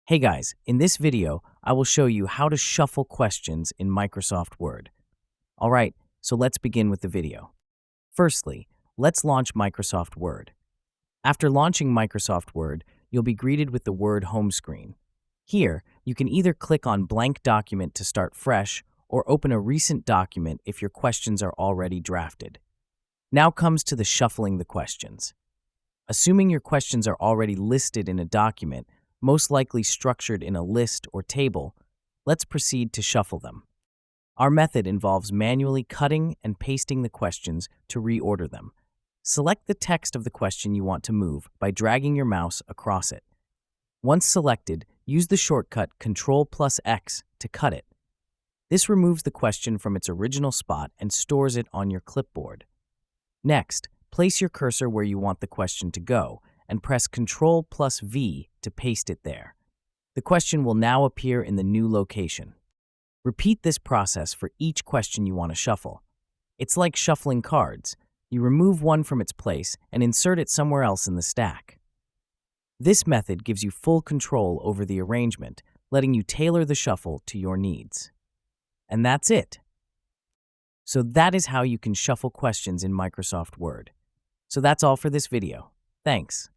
Hey guys, in this video, I will show you how to shuffle questions in Microsoft Word. Alright, so let's begin with the video. Firstly, let's launch Microsoft Word. After launching Microsoft Word, you'll be greeted with the Word home screen. Here, you can either click on Blank Document to start fresh, or open a recent document if your questions are already drafted. Now comes to the shuffling the questions. Assuming your questions are already listed in a document, most likely structured in a list or table, let's proceed to shuffle them. Our method involves manually cutting and pasting the questions to reorder them. Select the text of the question you want to move by dragging your mouse across it. Once selected, use the shortcut Ctrl+X to cut it. This removes the question from its original spot and stores it on your clipboard. Next, place your cursor where you want the question to go and press Ctrl+V to paste it there. The question will now appear in the new location. Repeat this process for each question you want to shuffle. It's like shuffling cards. You remove one from its place and insert it somewhere else in the stack. This method gives you full control over the arrangement, letting you tailor the shuffle to your needs. And that's it. So that is how you can shuffle questions in Microsoft Word. So that's all for this video. Thanks.